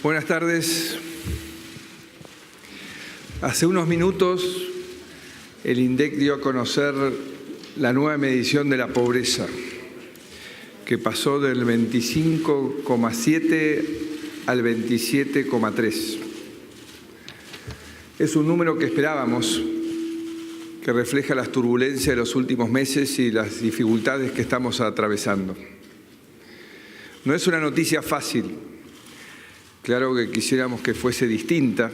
Buenas tardes. Hace unos minutos el INDEC dio a conocer la nueva medición de la pobreza, que pasó del 25,7 al 27,3. Es un número que esperábamos, que refleja las turbulencias de los últimos meses y las dificultades que estamos atravesando. No es una noticia fácil. Claro que quisiéramos que fuese distinta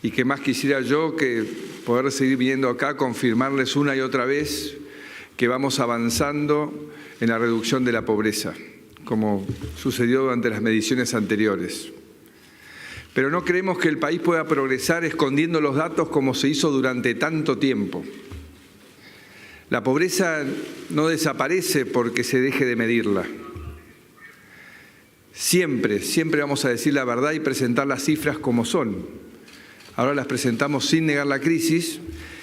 y que más quisiera yo que poder seguir viniendo acá a confirmarles una y otra vez que vamos avanzando en la reducción de la pobreza, como sucedió durante las mediciones anteriores. Pero no creemos que el país pueda progresar escondiendo los datos como se hizo durante tanto tiempo. La pobreza no desaparece porque se deje de medirla. Siempre vamos a decir la verdad y presentar las cifras como son. Ahora las presentamos sin negar la crisis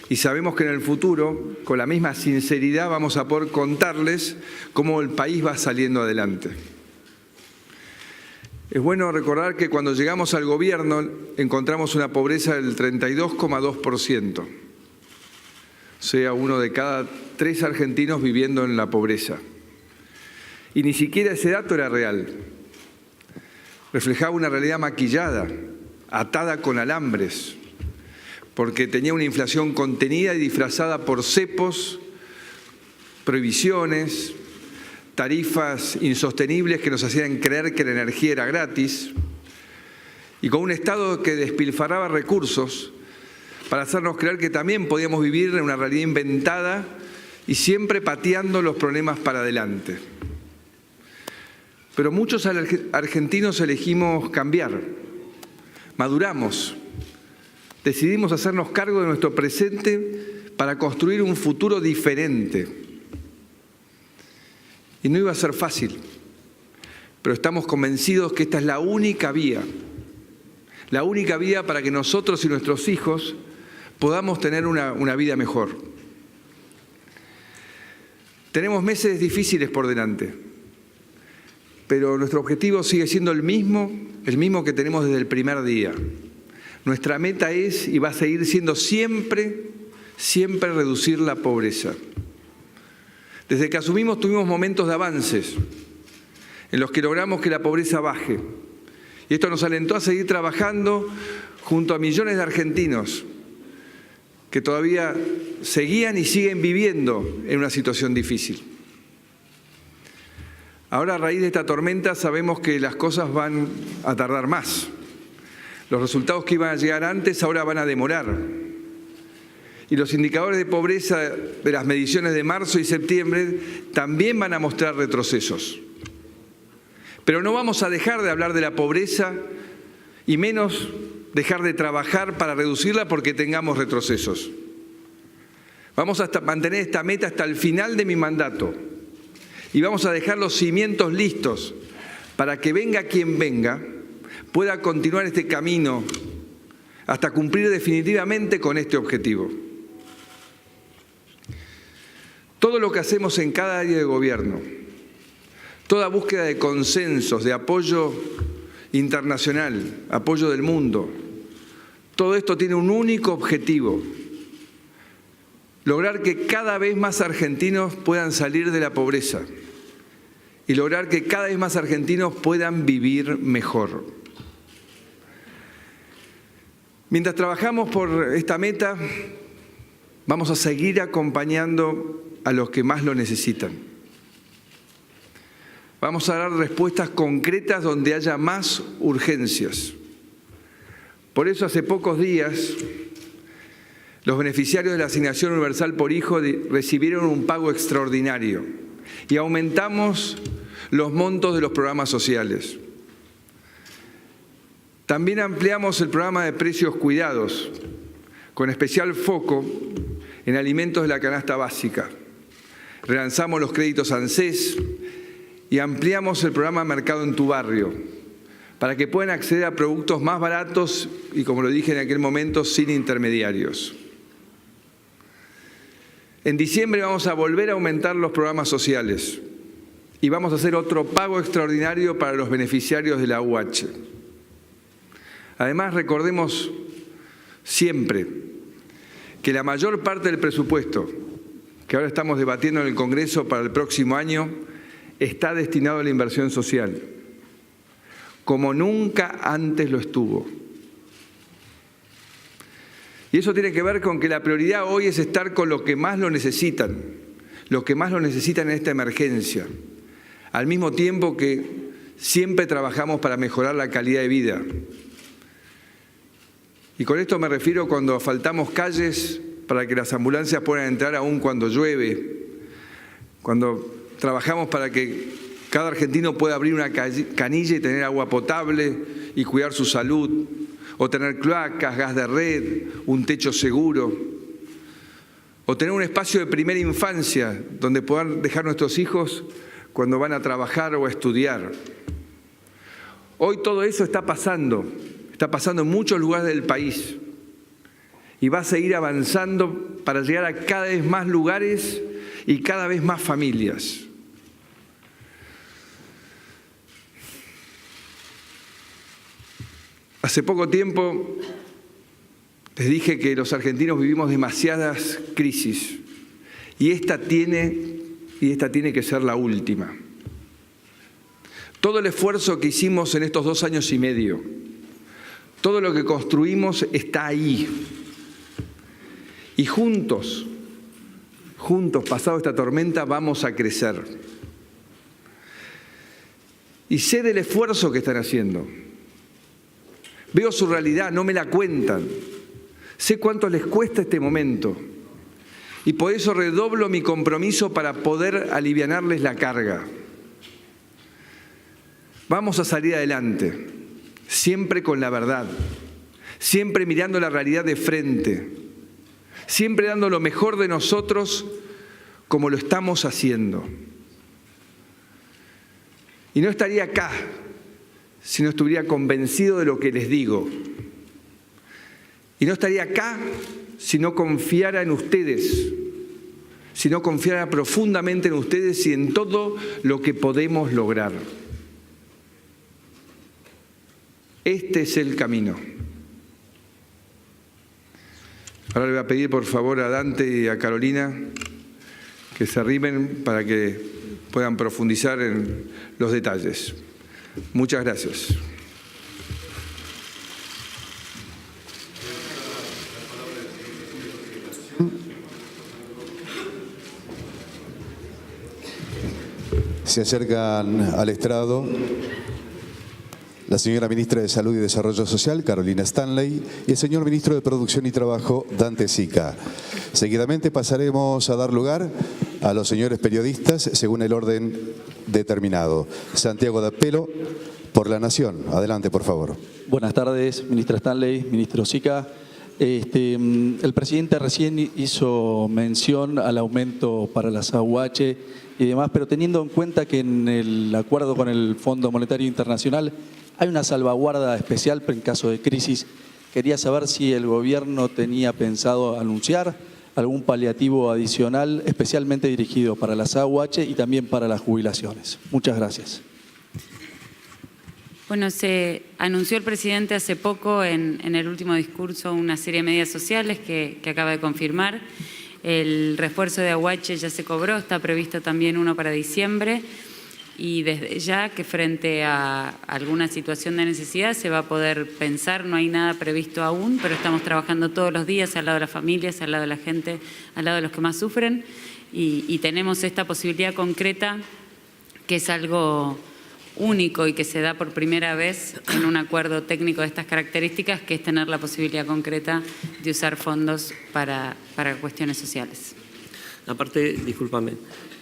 y sabemos que en el futuro, con la misma sinceridad, vamos a poder contarles cómo el país va saliendo adelante. Es bueno recordar que cuando llegamos al gobierno encontramos una pobreza del 32,2%. O sea, 1 de cada 3 argentinos viviendo en la pobreza. Y ni siquiera ese dato era real. Reflejaba una realidad maquillada, atada con alambres, porque tenía una inflación contenida y disfrazada por cepos, prohibiciones, tarifas insostenibles que nos hacían creer que la energía era gratis, y con un Estado que despilfarraba recursos para hacernos creer que también podíamos vivir en una realidad inventada y siempre pateando los problemas para adelante. Pero muchos argentinos elegimos cambiar, maduramos, decidimos hacernos cargo de nuestro presente para construir un futuro diferente. Y no iba a ser fácil, pero estamos convencidos que esta es la única vía para que nosotros y nuestros hijos podamos tener una vida mejor. Tenemos meses difíciles por delante. Pero nuestro objetivo sigue siendo el mismo que tenemos desde el primer día. Nuestra meta es y va a seguir siendo siempre reducir la pobreza. Desde que asumimos tuvimos momentos de avances en los que logramos que la pobreza baje. Y esto nos alentó a seguir trabajando junto a millones de argentinos que todavía seguían y siguen viviendo en una situación difícil. Ahora, a raíz de esta tormenta, sabemos que las cosas van a tardar más. Los resultados que iban a llegar antes ahora van a demorar. Y los indicadores de pobreza de las mediciones de marzo y septiembre también van a mostrar retrocesos. Pero no vamos a dejar de hablar de la pobreza y menos dejar de trabajar para reducirla porque tengamos retrocesos. Vamos a mantener esta meta hasta el final de mi mandato. Y vamos a dejar los cimientos listos para que venga quien venga, pueda continuar este camino hasta cumplir definitivamente con este objetivo. Todo lo que hacemos en cada área de gobierno, toda búsqueda de consensos, de apoyo internacional, apoyo del mundo, todo esto tiene un único objetivo: lograr que cada vez más argentinos puedan salir de la pobreza y lograr que cada vez más argentinos puedan vivir mejor. Mientras trabajamos por esta meta, vamos a seguir acompañando a los que más lo necesitan. Vamos a dar respuestas concretas donde haya más urgencias. Por eso hace pocos días los beneficiarios de la Asignación Universal por Hijo recibieron un pago extraordinario y aumentamos los montos de los programas sociales. También ampliamos el programa de precios cuidados, con especial foco en alimentos de la canasta básica. Relanzamos los créditos ANSES y ampliamos el programa Mercado en tu Barrio, para que puedan acceder a productos más baratos y, como lo dije en aquel momento, sin intermediarios. En diciembre vamos a volver a aumentar los programas sociales y vamos a hacer otro pago extraordinario para los beneficiarios de la UH. Además, recordemos siempre que la mayor parte del presupuesto que ahora estamos debatiendo en el Congreso para el próximo año está destinado a la inversión social, como nunca antes lo estuvo. Y eso tiene que ver con que la prioridad hoy es estar con los que más lo necesitan en esta emergencia, al mismo tiempo que siempre trabajamos para mejorar la calidad de vida. Y con esto me refiero cuando asfaltamos calles para que las ambulancias puedan entrar aún cuando llueve, cuando trabajamos para que cada argentino pueda abrir una canilla y tener agua potable y cuidar su salud, o tener cloacas, gas de red, un techo seguro, o tener un espacio de primera infancia donde puedan dejar nuestros hijos cuando van a trabajar o a estudiar. Hoy todo eso está pasando en muchos lugares del país y va a seguir avanzando para llegar a cada vez más lugares y cada vez más familias. Hace poco tiempo les dije que los argentinos vivimos demasiadas crisis y esta tiene que ser la última. Todo el esfuerzo que hicimos en estos 2 años y medio, todo lo que construimos está ahí. Y juntos, pasado esta tormenta, vamos a crecer. Y sé del esfuerzo que están haciendo. Veo su realidad, no me la cuentan. Sé cuánto les cuesta este momento. Y por eso redoblo mi compromiso para poder alivianarles la carga. Vamos a salir adelante, siempre con la verdad, siempre mirando la realidad de frente, siempre dando lo mejor de nosotros como lo estamos haciendo. Y no estaría acá si no estuviera convencido de lo que les digo. Y no estaría acá si no confiara en ustedes, si no confiara profundamente en ustedes y en todo lo que podemos lograr. Este es el camino. Ahora le voy a pedir por favor a Dante y a Carolina que se arrimen para que puedan profundizar en los detalles. Muchas gracias. Se acercan al estrado la señora ministra de Salud y Desarrollo Social, Carolina Stanley, y el señor ministro de Producción y Trabajo, Dante Sica. Seguidamente pasaremos a dar lugar a los señores periodistas según el orden determinado. Santiago D'Apelo, por La Nación. Adelante, por favor. Buenas tardes, ministra Stanley, ministro Sica. El presidente recién hizo mención al aumento para las AUH y demás, pero teniendo en cuenta que en el acuerdo con el Fondo Monetario Internacional hay una salvaguarda especial en caso de crisis, quería saber si el gobierno tenía pensado anunciar algún paliativo adicional especialmente dirigido para las AUH y también para las jubilaciones. Muchas gracias. Bueno, se anunció el presidente hace poco en el último discurso una serie de medidas sociales que acaba de confirmar. El refuerzo de AUH ya se cobró, está previsto también uno para diciembre y desde ya que frente a alguna situación de necesidad se va a poder pensar, no hay nada previsto aún, pero estamos trabajando todos los días al lado de las familias, al lado de la gente, al lado de los que más sufren y tenemos esta posibilidad concreta que es algo único y que se da por primera vez en un acuerdo técnico de estas características, que es tener la posibilidad concreta de usar fondos para cuestiones sociales. Aparte, discúlpame,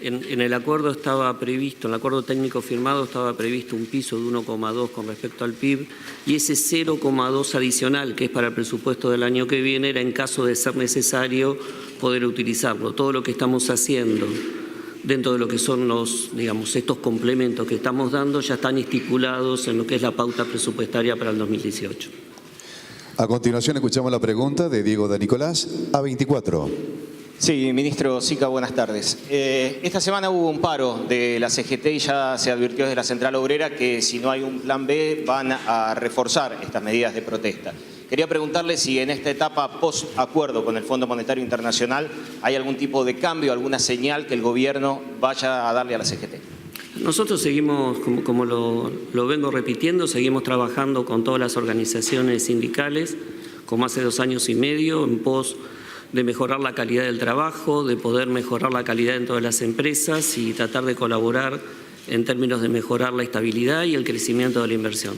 en el acuerdo estaba previsto, en el acuerdo técnico firmado estaba previsto un piso de 1,2 con respecto al PIB y ese 0,2 adicional, que es para el presupuesto del año que viene, era en caso de ser necesario poder utilizarlo. Todo lo que estamos haciendo dentro de lo que son los, digamos, estos complementos que estamos dando ya están estipulados en lo que es la pauta presupuestaria para el 2018. A continuación escuchamos la pregunta de Diego de Nicolás, A24. Sí, ministro Sica, buenas tardes. Esta semana hubo un paro de la CGT y ya se advirtió desde la Central Obrera que si no hay un plan B van a reforzar estas medidas de protesta. Quería preguntarle si en esta etapa post-acuerdo con el Fondo Monetario Internacional hay algún tipo de cambio, alguna señal que el gobierno vaya a darle a la CGT. Nosotros seguimos, como lo vengo repitiendo, seguimos trabajando con todas las organizaciones sindicales, como hace 2 años y medio, en pos de mejorar la calidad del trabajo, de poder mejorar la calidad en todas las empresas y tratar de colaborar en términos de mejorar la estabilidad y el crecimiento de la inversión.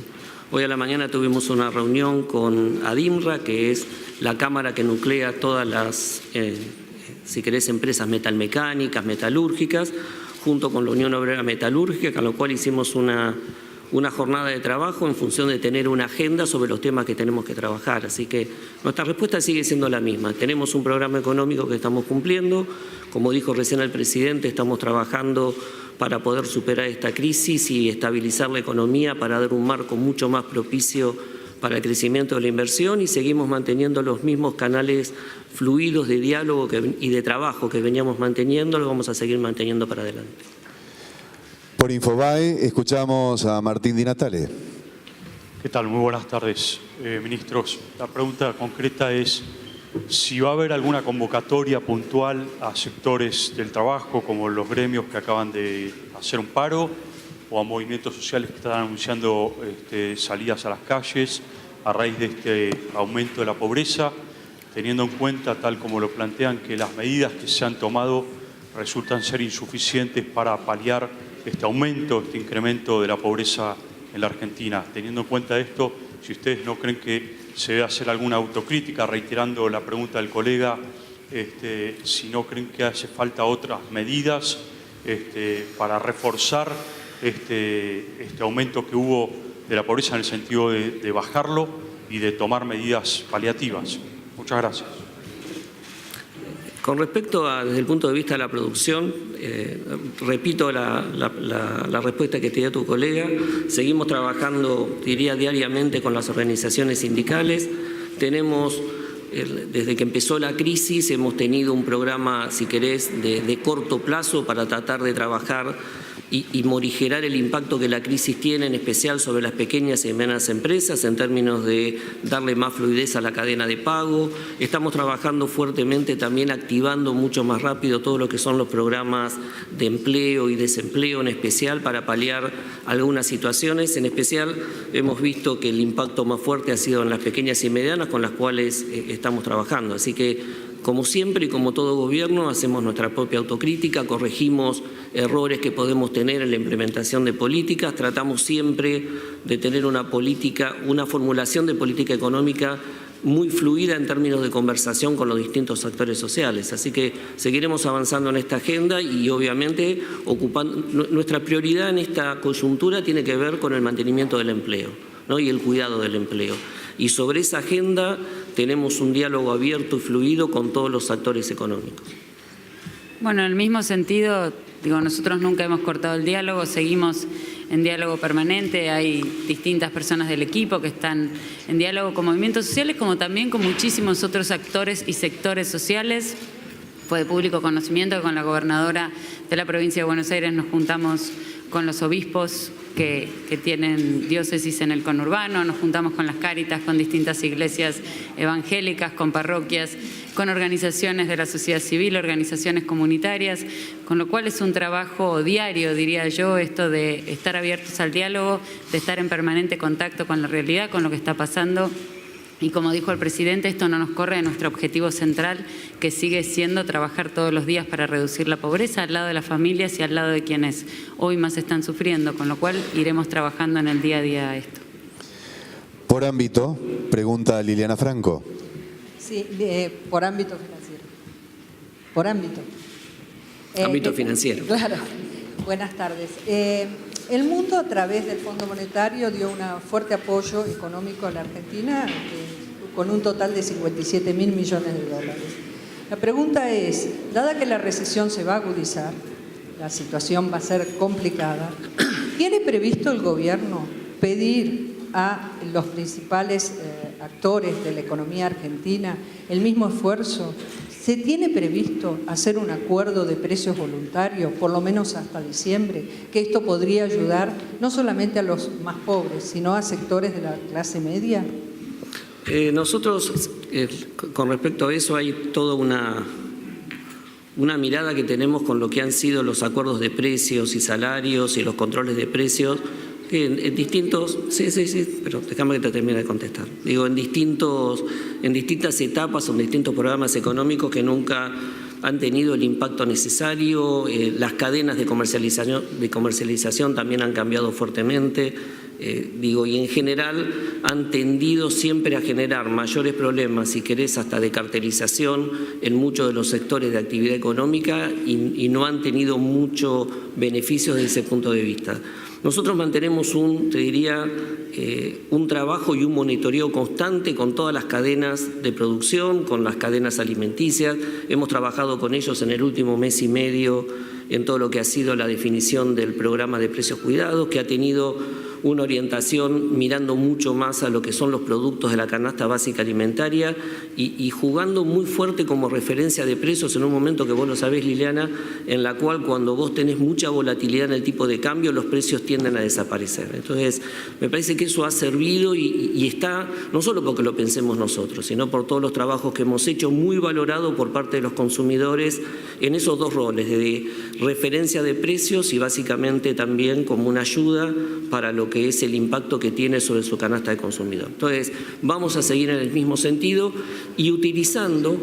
Hoy a la mañana tuvimos una reunión con ADIMRA, que es la cámara que nuclea todas las, si querés, empresas metalmecánicas, metalúrgicas, junto con la Unión Obrera Metalúrgica, con lo cual hicimos una jornada de trabajo en función de tener una agenda sobre los temas que tenemos que trabajar. Así que nuestra respuesta sigue siendo la misma. Tenemos un programa económico que estamos cumpliendo. Como dijo recién el presidente, estamos trabajando para poder superar esta crisis y estabilizar la economía, para dar un marco mucho más propicio para el crecimiento de la inversión, y seguimos manteniendo los mismos canales fluidos de diálogo y de trabajo que veníamos manteniendo, lo vamos a seguir manteniendo para adelante. Por Infobae escuchamos a Martín Di Natale. ¿Qué tal? Muy buenas tardes, ministros. La pregunta concreta es si va a haber alguna convocatoria puntual a sectores del trabajo, como los gremios que acaban de hacer un paro, o a movimientos sociales que están anunciando salidas a las calles a raíz de este aumento de la pobreza, teniendo en cuenta, tal como lo plantean, que las medidas que se han tomado resultan ser insuficientes para paliar este aumento, este incremento de la pobreza en la Argentina. Teniendo en cuenta esto, si ustedes no creen que se debe hacer alguna autocrítica, reiterando la pregunta del colega, si no creen que hace falta otras medidas para reforzar este aumento que hubo de la pobreza, en el sentido de bajarlo y de tomar medidas paliativas. Muchas gracias. Con respecto desde el punto de vista de la producción, repito la respuesta que te dio tu colega. Seguimos trabajando, diría, diariamente con las organizaciones sindicales. Tenemos, desde que empezó la crisis, hemos tenido un programa, si querés, de corto plazo para tratar de trabajar y morigerar el impacto que la crisis tiene, en especial sobre las pequeñas y medianas empresas, en términos de darle más fluidez a la cadena de pago. Estamos trabajando fuertemente, también activando mucho más rápido todo lo que son los programas de empleo y desempleo, en especial para paliar algunas situaciones. En especial hemos visto que el impacto más fuerte ha sido en las pequeñas y medianas, con las cuales estamos trabajando. Así que, como siempre y como todo gobierno, hacemos nuestra propia autocrítica, corregimos errores que podemos tener en la implementación de políticas, tratamos siempre de tener una formulación de política económica muy fluida en términos de conversación con los distintos actores sociales. Así que seguiremos avanzando en esta agenda y, obviamente, nuestra prioridad en esta coyuntura tiene que ver con el mantenimiento del empleo, ¿no? Y el cuidado del empleo. Y sobre esa agenda tenemos un diálogo abierto y fluido con todos los actores económicos. Bueno, en el mismo sentido, nosotros nunca hemos cortado el diálogo, seguimos en diálogo permanente. Hay distintas personas del equipo que están en diálogo con movimientos sociales, como también con muchísimos otros actores y sectores sociales. Fue de público conocimiento que con la gobernadora de la provincia de Buenos Aires nos juntamos con los obispos que tienen diócesis en el conurbano, nos juntamos con las Cáritas, con distintas iglesias evangélicas, con parroquias, con organizaciones de la sociedad civil, organizaciones comunitarias, con lo cual es un trabajo diario, diría yo, esto de estar abiertos al diálogo, de estar en permanente contacto con la realidad, con lo que está pasando. Y como dijo el presidente, esto no nos corre de nuestro objetivo central, que sigue siendo trabajar todos los días para reducir la pobreza al lado de las familias y al lado de quienes hoy más están sufriendo, con lo cual iremos trabajando en el día a día esto. Por ámbito, pregunta Liliana Franco. Sí, por ámbito financiero. Por ámbito. Ámbito financiero. Claro. Buenas tardes. El mundo, a través del Fondo Monetario, dio un fuerte apoyo económico a la Argentina con un total de 57.000 millones de dólares. La pregunta es, dada que la recesión se va a agudizar, la situación va a ser complicada, ¿tiene previsto el gobierno pedir a los principales actores de la economía argentina el mismo esfuerzo ¿Se tiene previsto hacer un acuerdo de precios voluntarios, por lo menos hasta diciembre? Que esto podría ayudar no solamente a los más pobres, sino a sectores de la clase media. Nosotros, con respecto a eso, hay toda una mirada que tenemos con lo que han sido los acuerdos de precios y salarios y los controles de precios, que en distintos, sí, pero déjame que te termine de contestar. Digo, en distintas etapas o en distintos programas económicos que nunca han tenido el impacto necesario. Las cadenas de comercialización también han cambiado fuertemente. Y en general han tendido siempre a generar mayores problemas, si querés, hasta de cartelización en muchos de los sectores de actividad económica y no han tenido mucho beneficio desde ese punto de vista. Nosotros mantenemos un trabajo y un monitoreo constante con todas las cadenas de producción, con las cadenas alimenticias. Hemos trabajado con ellos en el último mes y medio en todo lo que ha sido la definición del programa de precios cuidados, que ha tenido una orientación mirando mucho más a lo que son los productos de la canasta básica alimentaria y jugando muy fuerte como referencia de precios en un momento que vos lo sabés, Liliana, en la cual cuando vos tenés mucha volatilidad en el tipo de cambio, los precios tienden a desaparecer. Entonces, me parece que eso ha servido y está, no solo porque lo pensemos nosotros, sino por todos los trabajos que hemos hecho, muy valorado por parte de los consumidores en esos dos roles, de referencia de precios y básicamente también como una ayuda para lo que es el impacto que tiene sobre su canasta de consumidor. Entonces, vamos a seguir en el mismo sentido y utilizando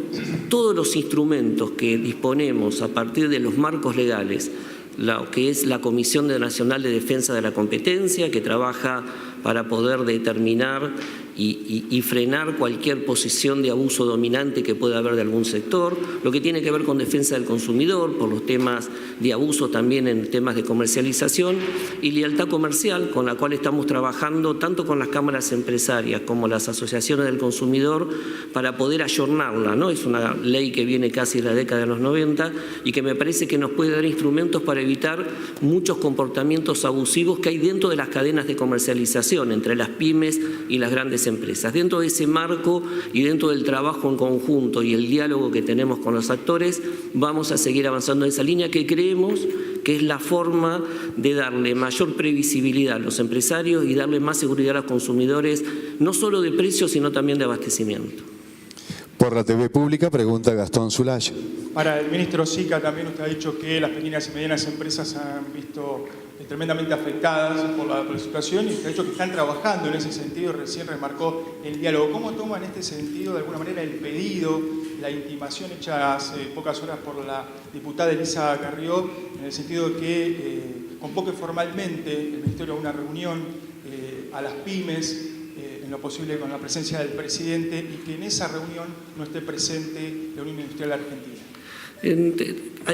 todos los instrumentos que disponemos a partir de los marcos legales, lo que es la Comisión Nacional de Defensa de la Competencia, que trabaja para poder determinar y frenar cualquier posición de abuso dominante que pueda haber de algún sector, lo que tiene que ver con defensa del consumidor, por los temas de abuso también en temas de comercialización, y lealtad comercial, con la cual estamos trabajando tanto con las cámaras empresarias como las asociaciones del consumidor para poder ayornarla, ¿no? Es una ley que viene casi de la década de los 90 y que me parece que nos puede dar instrumentos para evitar muchos comportamientos abusivos que hay dentro de las cadenas de comercialización, entre las pymes y las grandes empresas. Dentro de ese marco y dentro del trabajo en conjunto y el diálogo que tenemos con los actores, vamos a seguir avanzando en esa línea que creemos que es la forma de darle mayor previsibilidad a los empresarios y darle más seguridad a los consumidores, no solo de precios, sino también de abastecimiento. Por la TV Pública, pregunta Gastón Zulay. Para el ministro Sica, también usted ha dicho que las pequeñas y medianas empresas se han visto tremendamente afectadas por la situación y usted ha dicho que están trabajando en ese sentido, recién remarcó el diálogo. ¿Cómo toma en este sentido, de alguna manera, el pedido, la intimación hecha hace pocas horas por la diputada Elisa Carrió, en el sentido de que convoque formalmente el Ministerio a una reunión a las pymes, en lo posible con la presencia del presidente, y que en esa reunión no esté presente la Unión Industrial Argentina?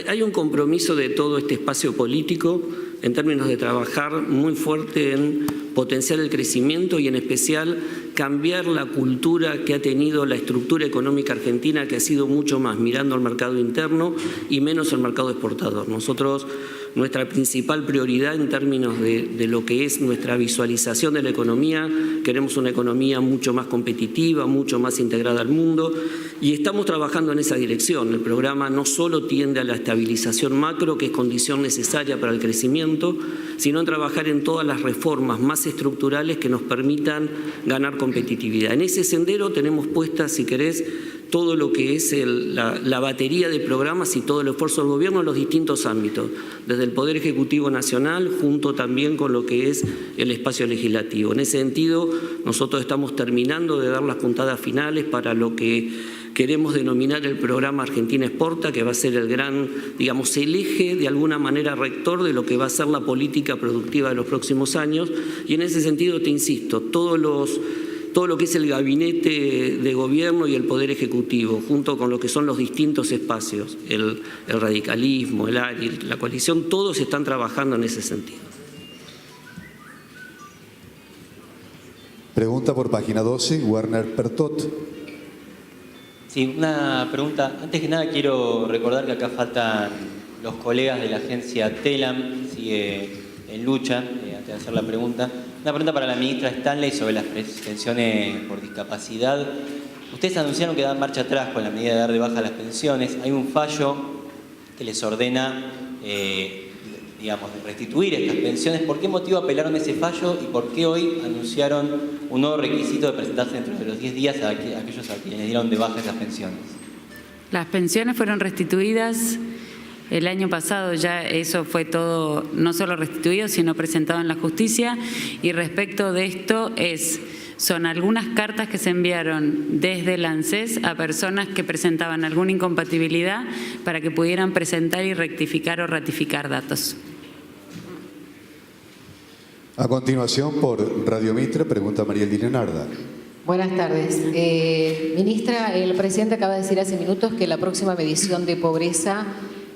Hay un compromiso de todo este espacio político en términos de trabajar muy fuerte en potenciar el crecimiento y en especial cambiar la cultura que ha tenido la estructura económica argentina, que ha sido mucho más mirando al mercado interno y menos al mercado exportador. Nosotros, nuestra principal prioridad en términos de lo que es nuestra visualización de la economía, queremos una economía mucho más competitiva, mucho más integrada al mundo y estamos trabajando en esa dirección. El programa no solo tiende a la estabilización macro, que es condición necesaria para el crecimiento, sino en trabajar en todas las reformas más estructurales que nos permitan ganar competitividad. En ese sendero tenemos puestas, si querés, todo lo que es la batería de programas y todo el esfuerzo del gobierno en los distintos ámbitos, desde el Poder Ejecutivo Nacional, junto también con lo que es el espacio legislativo. En ese sentido, nosotros estamos terminando de dar las puntadas finales para lo que queremos denominar el programa Argentina Exporta, que va a ser el gran, digamos, el eje de alguna manera rector de lo que va a ser la política productiva de los próximos años. Y en ese sentido, te insisto, todo lo que es el gabinete de gobierno y el Poder Ejecutivo, junto con lo que son los distintos espacios, el radicalismo, el ARI, la coalición, todos están trabajando en ese sentido. Pregunta por página 12, Werner Pertot. Sí, una pregunta. Antes que nada quiero recordar que acá faltan los colegas de la agencia TELAM, sigue en lucha, antes de hacer la pregunta. Una pregunta para la ministra Stanley sobre las pensiones por discapacidad. Ustedes anunciaron que dan marcha atrás con la medida de dar de baja las pensiones. Hay un fallo que les ordena, digamos, restituir estas pensiones. ¿Por qué motivo apelaron ese fallo y por qué hoy anunciaron un nuevo requisito de presentarse dentro de los 10 días a aquellos a quienes dieron de baja esas pensiones? Las pensiones fueron restituidas el año pasado, ya eso fue todo, no solo restituido, sino presentado en la justicia. Y respecto de esto son algunas cartas que se enviaron desde el ANSES a personas que presentaban alguna incompatibilidad para que pudieran presentar y rectificar o ratificar datos. A continuación, por Radio Mitre, pregunta María Elena Narda. Buenas tardes. Ministra, el presidente acaba de decir hace minutos que la próxima medición de pobreza,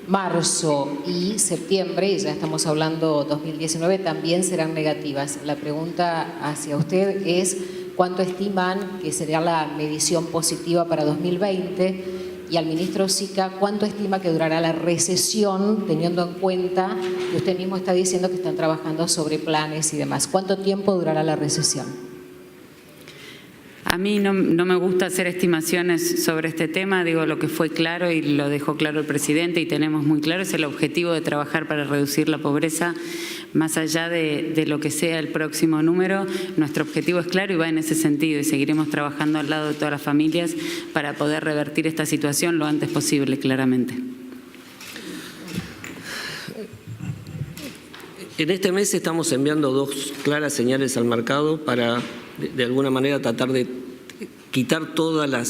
marzo y septiembre, y ya estamos hablando 2019, también serán negativas. La pregunta hacia usted es cuánto estiman que sería la medición positiva para 2020 y al ministro Sica cuánto estima que durará la recesión, teniendo en cuenta que usted mismo está diciendo que están trabajando sobre planes y demás. ¿Cuánto tiempo durará la recesión? A mí no me gusta hacer estimaciones sobre este tema, digo lo que fue claro y lo dejó claro el presidente y tenemos muy claro, es el objetivo de trabajar para reducir la pobreza, más allá de lo que sea el próximo número, nuestro objetivo es claro y va en ese sentido y seguiremos trabajando al lado de todas las familias para poder revertir esta situación lo antes posible, claramente. En este mes estamos enviando 2 claras señales al mercado para, de alguna manera, tratar de quitar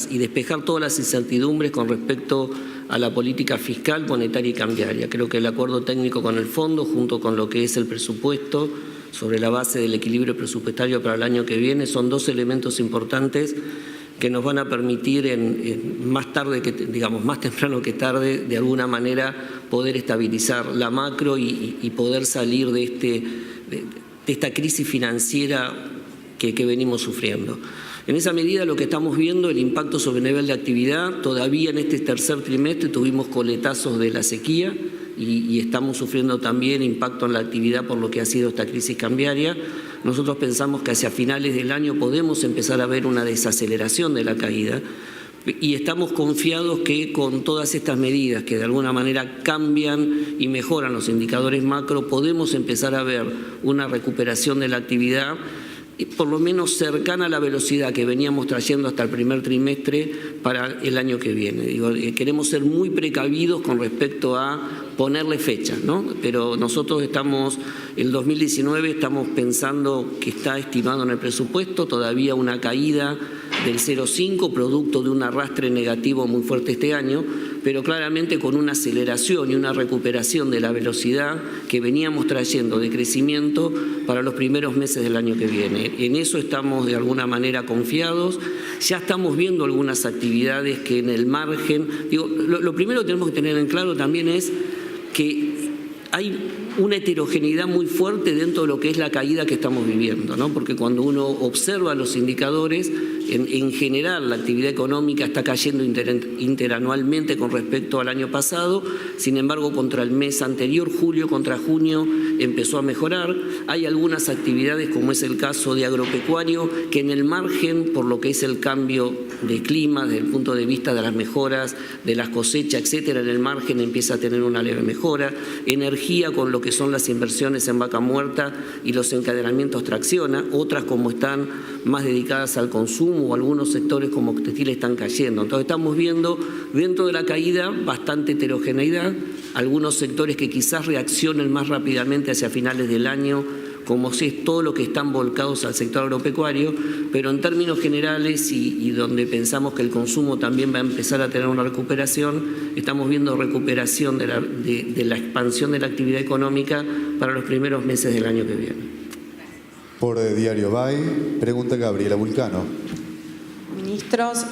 y despejar todas las incertidumbres con respecto a la política fiscal, monetaria y cambiaria. Creo que el acuerdo técnico con el fondo, junto con lo que es el presupuesto, sobre la base del equilibrio presupuestario para el año que viene, son 2 elementos importantes que nos van a permitir más temprano que tarde, de alguna manera poder estabilizar la macro y poder salir de esta crisis financiera que venimos sufriendo. En esa medida lo que estamos viendo, el impacto sobre el nivel de actividad, todavía en este tercer trimestre tuvimos coletazos de la sequía y estamos sufriendo también impacto en la actividad por lo que ha sido esta crisis cambiaria. Nosotros pensamos que hacia finales del año podemos empezar a ver una desaceleración de la caída y estamos confiados que con todas estas medidas que de alguna manera cambian y mejoran los indicadores macro, podemos empezar a ver una recuperación de la actividad por lo menos cercana a la velocidad que veníamos trayendo hasta el primer trimestre para el año que viene. Queremos ser muy precavidos con respecto a ponerle fecha, ¿no? Pero nosotros el 2019 estamos pensando que está estimado en el presupuesto todavía una caída del 0,5, producto de un arrastre negativo muy fuerte este año, pero claramente con una aceleración y una recuperación de la velocidad que veníamos trayendo de crecimiento para los primeros meses del año que viene. En eso estamos de alguna manera confiados. Ya estamos viendo algunas actividades que en el margen, lo primero que tenemos que tener en claro también es que hay una heterogeneidad muy fuerte dentro de lo que es la caída que estamos viviendo, ¿no? Porque cuando uno observa los indicadores, en general la actividad económica está cayendo interanualmente con respecto al año pasado, sin embargo contra el mes anterior, julio contra junio, empezó a mejorar. Hay algunas actividades, como es el caso de agropecuario, que en el margen, por lo que es el cambio de clima, desde el punto de vista de las mejoras, de las cosechas, etcétera, en el margen empieza a tener una leve mejora. Energía, con lo que son las inversiones en vaca muerta y los encadenamientos tracciona, otras como están más dedicadas al consumo o algunos sectores como textiles están cayendo. Entonces estamos viendo dentro de la caída bastante heterogeneidad, algunos sectores que quizás reaccionen más rápidamente hacia finales del año, como si es todo lo que están volcados al sector agropecuario, pero en términos generales y donde pensamos que el consumo también va a empezar a tener una recuperación, estamos viendo recuperación de la expansión de la actividad económica para los primeros meses del año que viene. Por Diario BAI, pregunta Gabriela Vulcano. Ministros,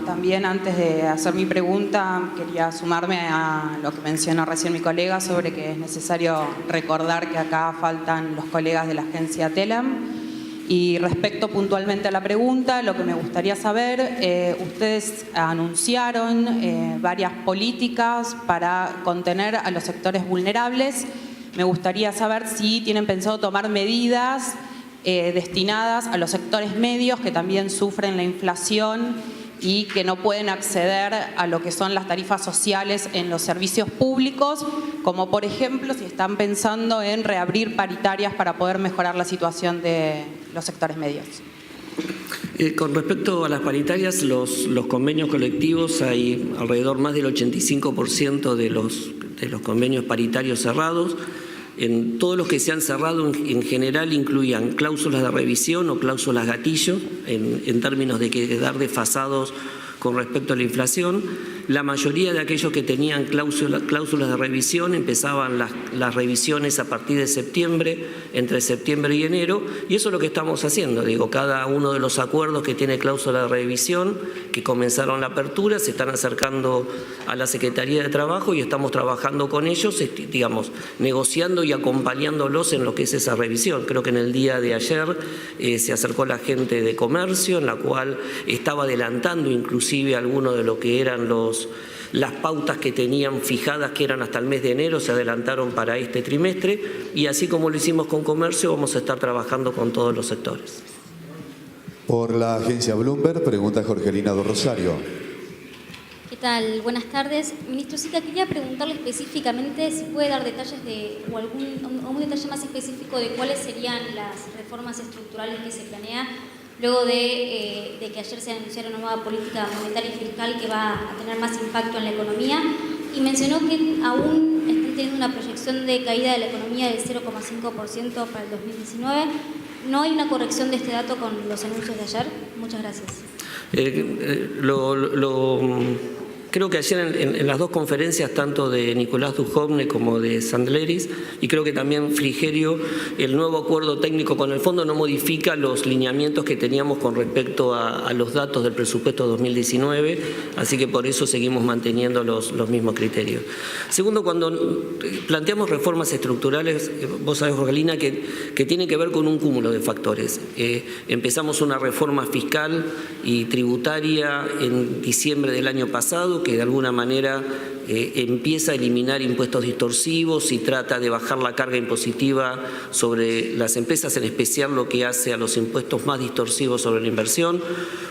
también antes de hacer mi pregunta quería sumarme a lo que mencionó recién mi colega sobre que es necesario recordar que acá faltan los colegas de la agencia TELAM. Y respecto puntualmente a la pregunta, lo que me gustaría saber, ustedes anunciaron varias políticas para contener a los sectores vulnerables. Me gustaría saber si tienen pensado tomar medidas destinadas a los sectores medios que también sufren la inflación y que no pueden acceder a lo que son las tarifas sociales en los servicios públicos, como por ejemplo si están pensando en reabrir paritarias para poder mejorar la situación de los sectores medios. Con respecto a las paritarias, los convenios colectivos, hay alrededor más del 85% de los convenios paritarios cerrados. En todos los que se han cerrado en general incluían cláusulas de revisión o cláusulas gatillo en términos de quedar desfasados con respecto a la inflación. La mayoría de aquellos que tenían cláusulas de revisión empezaban las revisiones a partir de septiembre, entre septiembre y enero, y eso es lo que estamos haciendo. Digo, cada uno de los acuerdos que tiene cláusula de revisión, que comenzaron la apertura, se están acercando a la Secretaría de Trabajo y estamos trabajando con ellos, digamos, negociando y acompañándolos en lo que es esa revisión. Creo que en el día de ayer se acercó la gente de Comercio, en la cual estaba adelantando inclusive algunos de lo que eran las pautas que tenían fijadas, que eran hasta el mes de enero, se adelantaron para este trimestre, y así como lo hicimos con Comercio, vamos a estar trabajando con todos los sectores. Por la agencia Bloomberg, pregunta Jorgelina do Rosario. ¿Qué tal? Buenas tardes. Ministro Sica, quería preguntarle específicamente si puede dar detalles o algún detalle más específico de cuáles serían las reformas estructurales que se planea luego de que ayer se anunciara una nueva política monetaria y fiscal que va a tener más impacto en la economía, y mencionó que aún están teniendo una proyección de caída de la economía del 0,5% para el 2019. ¿No hay una corrección de este dato con los anuncios de ayer? Muchas gracias. Creo que ayer en las dos conferencias, tanto de Nicolás Dujovne como de Sandleris, y creo que también Frigerio, el nuevo acuerdo técnico con el fondo no modifica los lineamientos que teníamos con respecto a los datos del presupuesto 2019, así que por eso seguimos manteniendo los mismos criterios. Segundo, cuando planteamos reformas estructurales, vos sabés, Jorgelina, que tiene que ver con un cúmulo de factores. Empezamos una reforma fiscal y tributaria en diciembre del año pasado, que de alguna manera empieza a eliminar impuestos distorsivos y trata de bajar la carga impositiva sobre las empresas, en especial lo que hace a los impuestos más distorsivos sobre la inversión.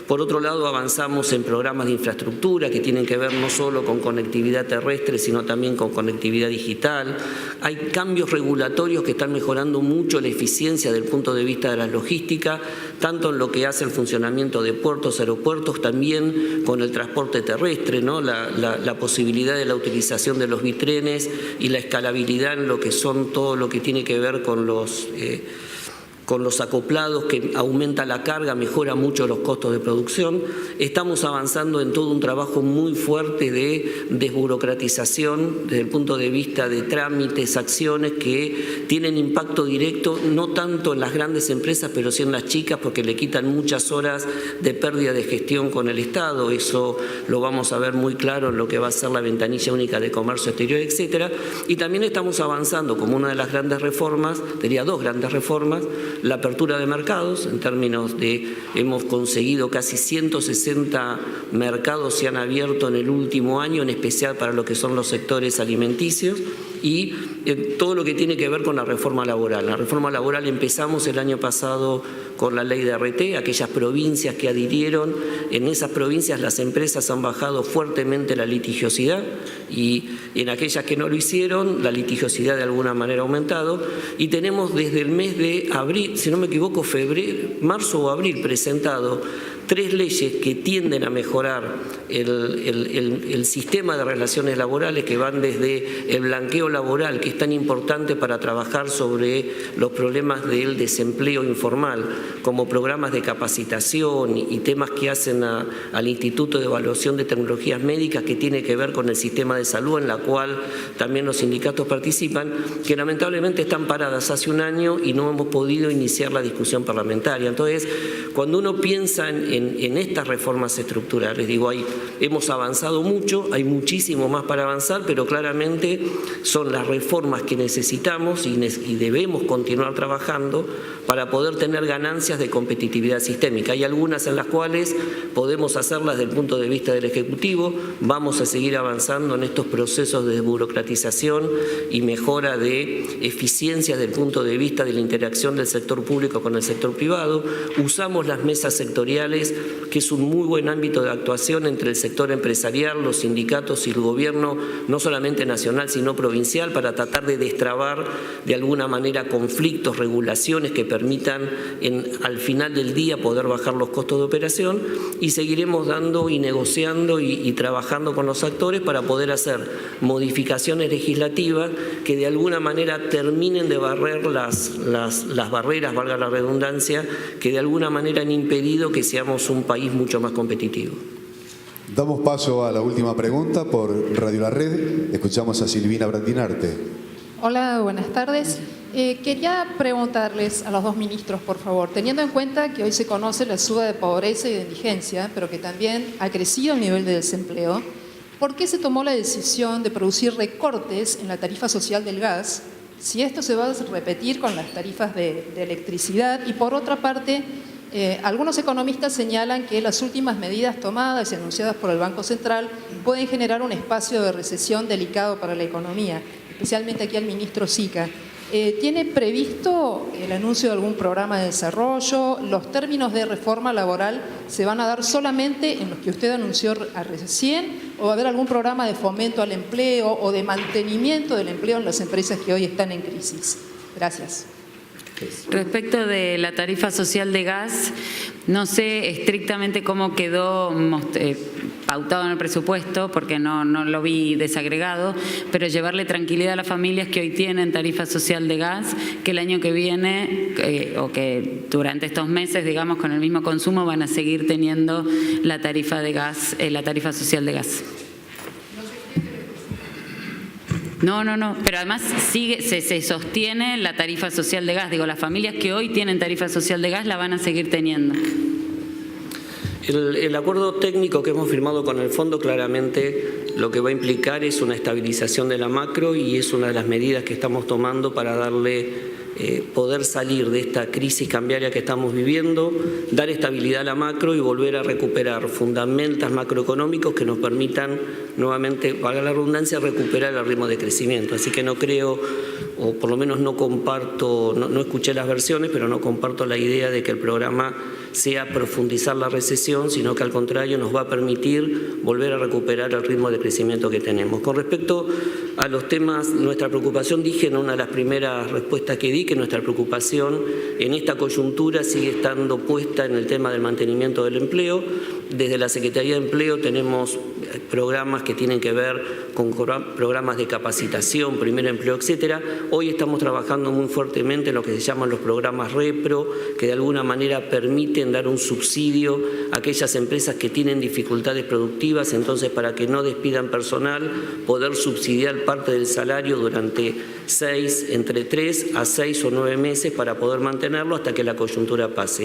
Por otro lado, avanzamos en programas de infraestructura que tienen que ver no solo con conectividad terrestre, sino también con conectividad digital. Hay cambios regulatorios que están mejorando mucho la eficiencia del punto de vista de la logística, tanto en lo que hace el funcionamiento de puertos, aeropuertos, también con el transporte terrestre, ¿no? La posibilidad de la utilización de los bitrenes y la escalabilidad en lo que son todo lo que tiene que ver con los acoplados, que aumenta la carga, mejora mucho los costos de producción. Estamos avanzando en todo un trabajo muy fuerte de desburocratización desde el punto de vista de trámites, acciones que tienen impacto directo, no tanto en las grandes empresas, pero sí en las chicas, porque le quitan muchas horas de pérdida de gestión con el Estado. Eso lo vamos a ver muy claro en lo que va a ser la ventanilla única de comercio exterior, etcétera. Y también estamos avanzando como una de las grandes reformas, diría dos grandes reformas, la apertura de mercados, en términos de, hemos conseguido casi 160 mercados se han abierto en el último año, en especial para lo que son los sectores alimenticios, y todo lo que tiene que ver con la reforma laboral. La reforma laboral empezamos el año pasado con la ley de RT, aquellas provincias que adhirieron, en esas provincias las empresas han bajado fuertemente la litigiosidad, y en aquellas que no lo hicieron, la litigiosidad de alguna manera ha aumentado, y tenemos desde el mes de abril, si no me equivoco, marzo o abril, presentado 3 leyes que tienden a mejorar el sistema de relaciones laborales, que van desde el blanqueo laboral, que es tan importante para trabajar sobre los problemas del desempleo informal, como programas de capacitación y temas que hacen al Instituto de Evaluación de Tecnologías Médicas, que tiene que ver con el sistema de salud, en la cual también los sindicatos participan, que lamentablemente están paradas hace un año y no hemos podido iniciar la discusión parlamentaria. Entonces, cuando uno piensa en estas reformas estructurales, digo, hemos avanzado mucho, hay muchísimo más para avanzar, pero claramente son las reformas que necesitamos y debemos continuar trabajando para poder tener ganancias de competitividad sistémica. Hay algunas en las cuales podemos hacerlas desde el punto de vista del Ejecutivo, vamos a seguir avanzando en estos procesos de desburocratización y mejora de eficiencia desde el punto de vista de la interacción del sector público con el sector privado. Usamos las mesas sectoriales sociales, que es un muy buen ámbito de actuación entre el sector empresarial, los sindicatos y el gobierno, no solamente nacional, sino provincial, para tratar de destrabar de alguna manera conflictos, regulaciones que permitan al final del día poder bajar los costos de operación, y seguiremos dando y negociando y trabajando con los actores para poder hacer modificaciones legislativas que de alguna manera terminen de barrer las barreras, valga la redundancia, que de alguna manera han impedido que seamos un país mucho más competitivo. Damos paso a la última pregunta por Radio La Red. Escuchamos a Silvina Brandinarte. Hola, buenas tardes. Quería preguntarles a los dos ministros, por favor, teniendo en cuenta que hoy se conoce la suba de pobreza y de indigencia, pero que también ha crecido el nivel de desempleo, ¿por qué se tomó la decisión de producir recortes en la tarifa social del gas, si esto se va a repetir con las tarifas de electricidad? Y por otra parte, algunos economistas señalan que las últimas medidas tomadas y anunciadas por el Banco Central pueden generar un espacio de recesión delicado para la economía, especialmente aquí al ministro Sica. ¿Tiene previsto el anuncio de algún programa de desarrollo? ¿Los términos de reforma laboral se van a dar solamente en los que usted anunció recién? ¿O va a haber algún programa de fomento al empleo o de mantenimiento del empleo en las empresas que hoy están en crisis? Gracias. Respecto de la tarifa social de gas, no sé estrictamente cómo quedó pautado en el presupuesto, porque no lo vi desagregado, pero llevarle tranquilidad a las familias que hoy tienen tarifa social de gas, que el año que viene, o que durante estos meses, digamos, con el mismo consumo, van a seguir teniendo la tarifa de gas, la tarifa social de gas. No, pero además se sostiene la tarifa social de gas. Digo, las familias que hoy tienen tarifa social de gas la van a seguir teniendo. El acuerdo técnico que hemos firmado con el fondo claramente lo que va a implicar es una estabilización de la macro, y es una de las medidas que estamos tomando para poder salir de esta crisis cambiaria que estamos viviendo, dar estabilidad a la macro y volver a recuperar fundamentos macroeconómicos que nos permitan nuevamente, valga la redundancia, recuperar el ritmo de crecimiento. Así que no creo, o por lo menos no comparto, no escuché las versiones, pero no comparto la idea de que el programa sea profundizar la recesión, sino que al contrario nos va a permitir volver a recuperar el ritmo de crecimiento que tenemos. Con respecto a los temas, nuestra preocupación, dije en una de las primeras respuestas que di, que nuestra preocupación en esta coyuntura sigue estando puesta en el tema del mantenimiento del empleo. Desde la Secretaría de Empleo tenemos programas que tienen que ver con programas de capacitación, primer empleo, etcétera. Hoy estamos trabajando muy fuertemente en lo que se llaman los programas REPRO, que de alguna manera permiten dar un subsidio a aquellas empresas que tienen dificultades productivas, entonces para que no despidan personal, poder subsidiar parte del salario durante entre 3 a 6 o 9 meses para poder mantenerlo hasta que la coyuntura pase.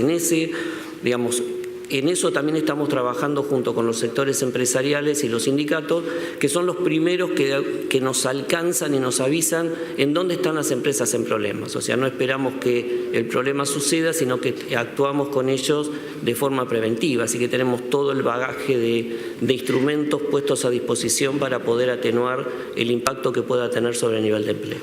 En eso también estamos trabajando junto con los sectores empresariales y los sindicatos, que son los primeros que nos alcanzan y nos avisan en dónde están las empresas en problemas. O sea, no esperamos que el problema suceda, sino que actuamos con ellos de forma preventiva. Así que tenemos todo el bagaje de instrumentos puestos a disposición para poder atenuar el impacto que pueda tener sobre el nivel de empleo.